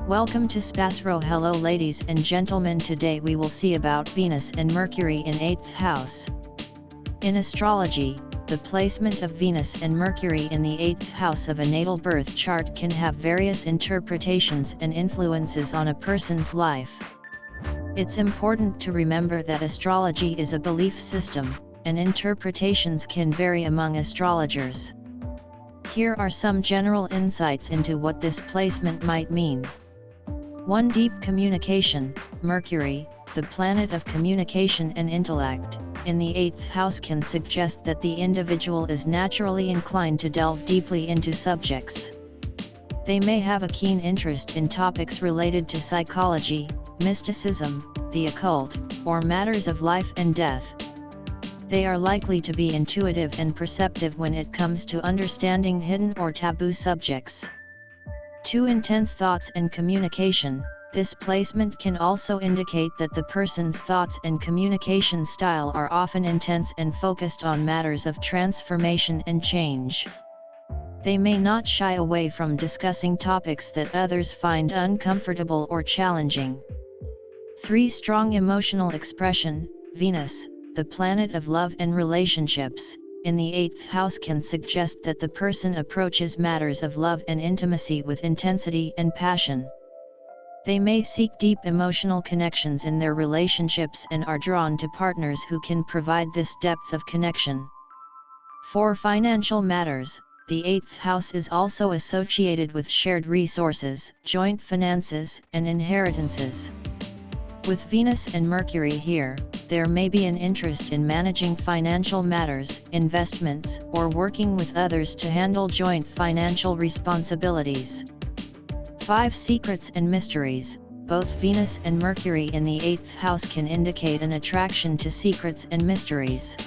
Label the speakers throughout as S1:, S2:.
S1: Welcome to SPASRO. Hello ladies and gentlemen, today we will see about Venus and Mercury in 8th house. In astrology, the placement of Venus and Mercury in the 8th house of a natal birth chart can have various interpretations and influences on a person's life. It's important to remember that astrology is a belief system, and interpretations can vary among astrologers. Here are some general insights into what this placement might mean. 1. Deep communication. Mercury, the planet of communication and intellect, in the 8th house can suggest that the individual is naturally inclined to delve deeply into subjects. They may have a keen interest in topics related to psychology, mysticism, the occult, or matters of life and death. They are likely to be intuitive and perceptive when it comes to understanding hidden or taboo subjects. 2. Intense thoughts and communication. This placement can also indicate that the person's thoughts and communication style are often intense and focused on matters of transformation and change. They may not shy away from discussing topics that others find uncomfortable or challenging. 3. Strong emotional expression. Venus, the planet of love and relationships, in the 8th house can suggest that the person approaches matters of love and intimacy with intensity and passion. They may seek deep emotional connections in their relationships and are drawn to partners who can provide this depth of connection. 4. Financial matters. The 8th house is also associated with shared resources, joint finances, and inheritances. With Venus and Mercury here, there may be an interest in managing financial matters, investments, or working with others to handle joint financial responsibilities. 5. Secrets and mysteries. Both Venus and Mercury in the 8th house can indicate an attraction to secrets and mysteries.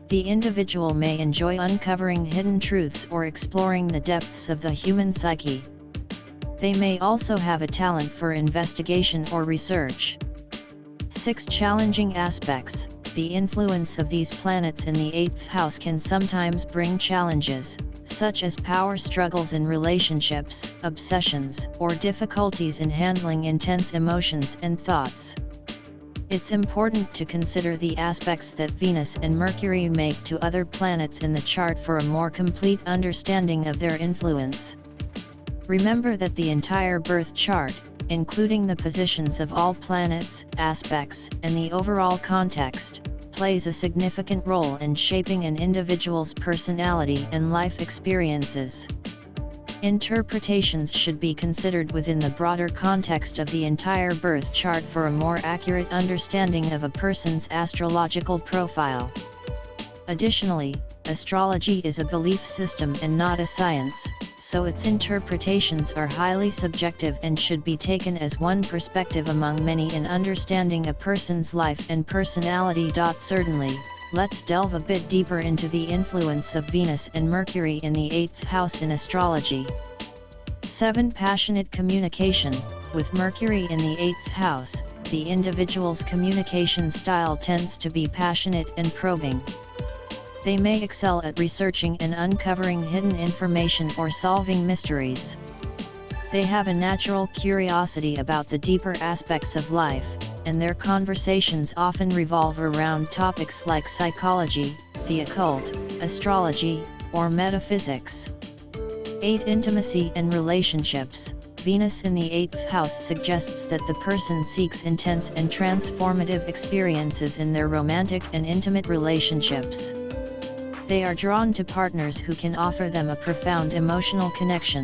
S1: The individual may enjoy uncovering hidden truths or exploring the depths of the human psyche. They may also have a talent for investigation or research. 6. Challenging aspects. The influence of these planets in the 8th house can sometimes bring challenges, such as power struggles in relationships, obsessions, or difficulties in handling intense emotions and thoughts. It's important to consider the aspects that Venus and Mercury make to other planets in the chart for a more complete understanding of their influence. Remember that the entire birth chart, including the positions of all planets, aspects, and the overall context, plays a significant role in shaping an individual's personality and life experiences. Interpretations should be considered within the broader context of the entire birth chart for a more accurate understanding of a person's astrological profile. Additionally, astrology is a belief system and not a science, so its interpretations are highly subjective and should be taken as one perspective among many in understanding a person's life and personality. Certainly, let's delve a bit deeper into the influence of Venus and Mercury in the 8th house in astrology. 7. Passionate communication. With Mercury in the 8th house, the individual's communication style tends to be passionate and probing. They may excel at researching and uncovering hidden information or solving mysteries. They have a natural curiosity about the deeper aspects of life, and their conversations often revolve around topics like psychology, the occult, astrology, or metaphysics. 8. Intimacy and relationships. Venus in the 8th house suggests that the person seeks intense and transformative experiences in their romantic and intimate relationships. They are drawn to partners who can offer them a profound emotional connection.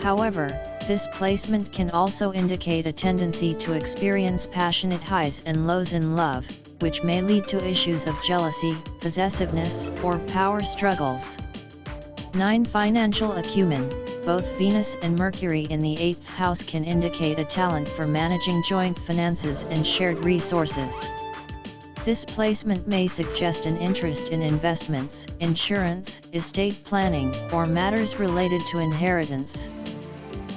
S1: However, this placement can also indicate a tendency to experience passionate highs and lows in love, which may lead to issues of jealousy, possessiveness, or power struggles. 9. Financial acumen. Both Venus and Mercury in the 8th house can indicate a talent for managing joint finances and shared resources. This placement may suggest an interest in investments, insurance, estate planning, or matters related to inheritance.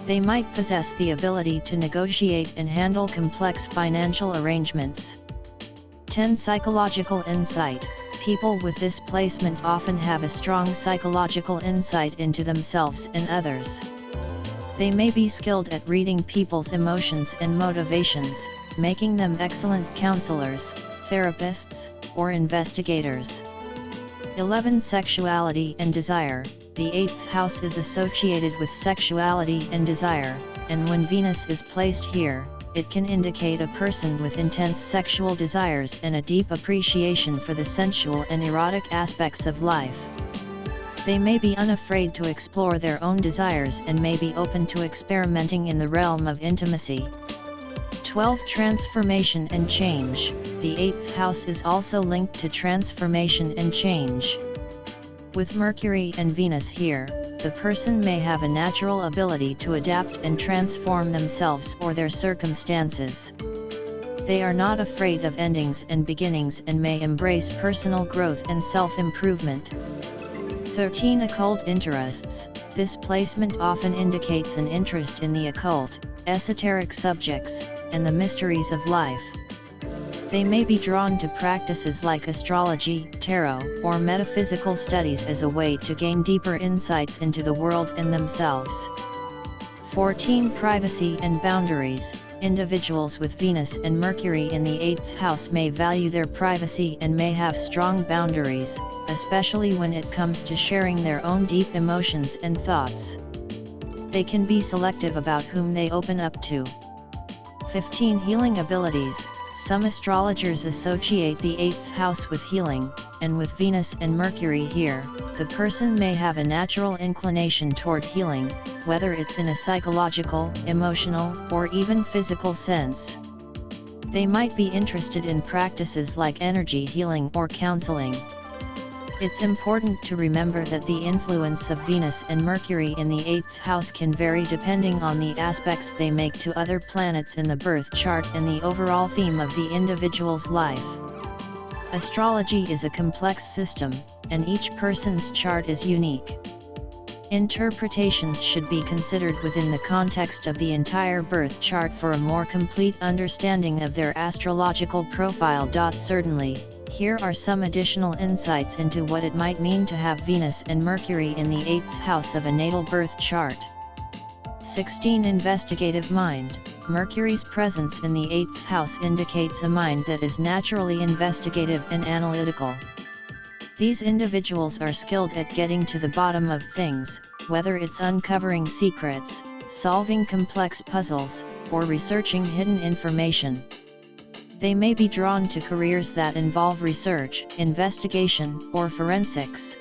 S1: They might possess the ability to negotiate and handle complex financial arrangements. 10. Psychological insight. People with this placement often have a strong psychological insight into themselves and others. They may be skilled at reading people's emotions and motivations, making them excellent counselors, therapists, or investigators. 11. Sexuality and desire. The 8th house is associated with sexuality and desire, and when Venus is placed here, it can indicate a person with intense sexual desires and a deep appreciation for the sensual and erotic aspects of life. They may be unafraid to explore their own desires and may be open to experimenting in the realm of intimacy. 12. Transformation and change. The 8th house is also linked to transformation and change. With Mercury and Venus here, the person may have a natural ability to adapt and transform themselves or their circumstances. They are not afraid of endings and beginnings and may embrace personal growth and self-improvement. 13. Occult interests. This placement often indicates an interest in the occult, esoteric subjects, and the mysteries of life. They may be drawn to practices like astrology, tarot, or metaphysical studies as a way to gain deeper insights into the world and themselves. 14. Privacy and boundaries. Individuals with Venus and Mercury in the 8th house may value their privacy and may have strong boundaries, especially when it comes to sharing their own deep emotions and thoughts. They can be selective about whom they open up to. 15. Healing abilities. Some astrologers associate the 8th house with healing, and with Venus and Mercury here, the person may have a natural inclination toward healing, whether it's in a psychological, emotional, or even physical sense. They might be interested in practices like energy healing or counseling. It's important to remember that the influence of Venus and Mercury in the 8th house can vary depending on the aspects they make to other planets in the birth chart and the overall theme of the individual's life. Astrology is a complex system, and each person's chart is unique. Interpretations should be considered within the context of the entire birth chart for a more complete understanding of their astrological profile. Certainly, here are some additional insights into what it might mean to have Venus and Mercury in the 8th house of a natal birth chart. 16. Investigative mind. Mercury's presence in the 8th house indicates a mind that is naturally investigative and analytical. These individuals are skilled at getting to the bottom of things, whether it's uncovering secrets, solving complex puzzles, or researching hidden information. They may be drawn to careers that involve research, investigation, or forensics.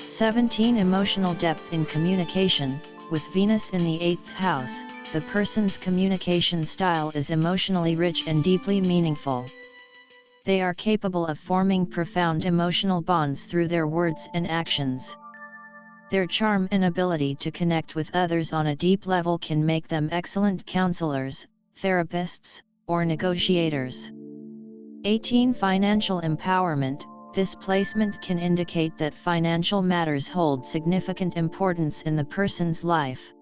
S1: 17. Emotional depth in communication. With Venus in the 8th house, the person's communication style is emotionally rich and deeply meaningful. They are capable of forming profound emotional bonds through their words and actions. Their charm and ability to connect with others on a deep level can make them excellent counselors, therapists, or negotiators. 18. Financial empowerment. This placement can indicate that financial matters hold significant importance in the person's life.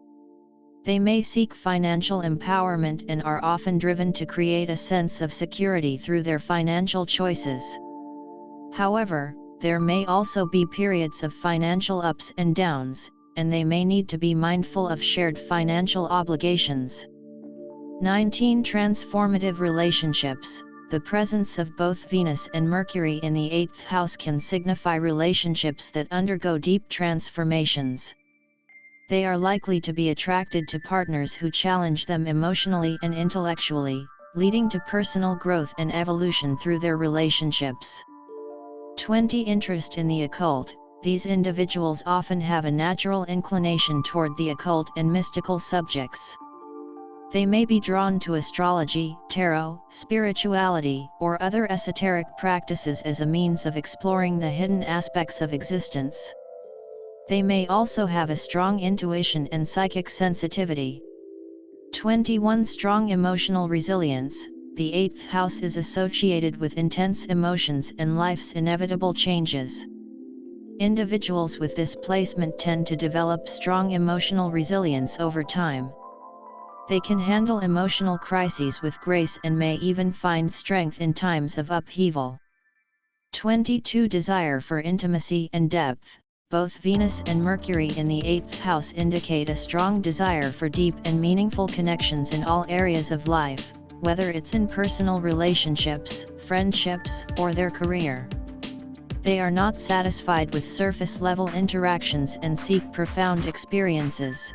S1: They may seek financial empowerment and are often driven to create a sense of security through their financial choices. However, there may also be periods of financial ups and downs, and they may need to be mindful of shared financial obligations. 19. Transformative relationships. The presence of both Venus and Mercury in the 8th house can signify relationships that undergo deep transformations. They are likely to be attracted to partners who challenge them emotionally and intellectually, leading to personal growth and evolution through their relationships. 20. Interest in the occult. These individuals often have a natural inclination toward the occult and mystical subjects. They may be drawn to astrology, tarot, spirituality, or other esoteric practices as a means of exploring the hidden aspects of existence. They may also have a strong intuition and psychic sensitivity. 21. Strong emotional resilience. The 8th house is associated with intense emotions and life's inevitable changes. Individuals with this placement tend to develop strong emotional resilience over time. They can handle emotional crises with grace and may even find strength in times of upheaval. 22. Desire for intimacy and depth. both Venus and Mercury in the 8th house indicate a strong desire for deep and meaningful connections in all areas of life, whether it's in personal relationships, friendships, or their career. They are not satisfied with surface-level interactions and seek profound experiences.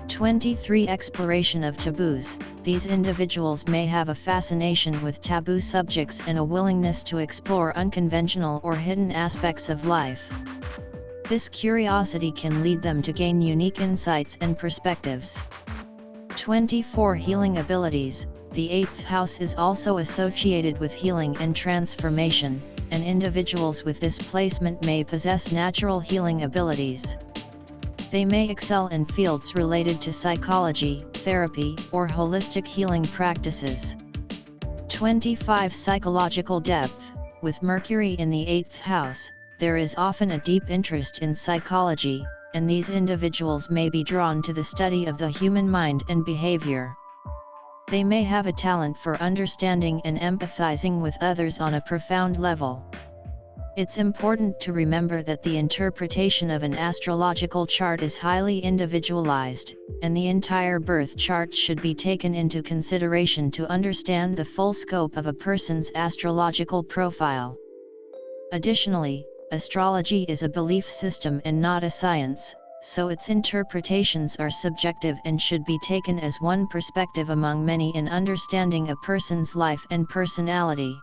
S1: 23. Exploration of taboos. These individuals may have a fascination with taboo subjects and a willingness to explore unconventional or hidden aspects of life. This curiosity can lead them to gain unique insights and perspectives. 24. Healing abilities. The 8th house is also associated with healing and transformation, and individuals with this placement may possess natural healing abilities. They may excel in fields related to psychology, therapy, or holistic healing practices. 25. Psychological depth. With Mercury in the 8th house, there is often a deep interest in psychology, and these individuals may be drawn to the study of the human mind and behavior. They may have a talent for understanding and empathizing with others on a profound level. It's important to remember that the interpretation of an astrological chart is highly individualized, and the entire birth chart should be taken into consideration to understand the full scope of a person's astrological profile. Additionally, astrology is a belief system and not a science, so its interpretations are subjective and should be taken as one perspective among many in understanding a person's life and personality.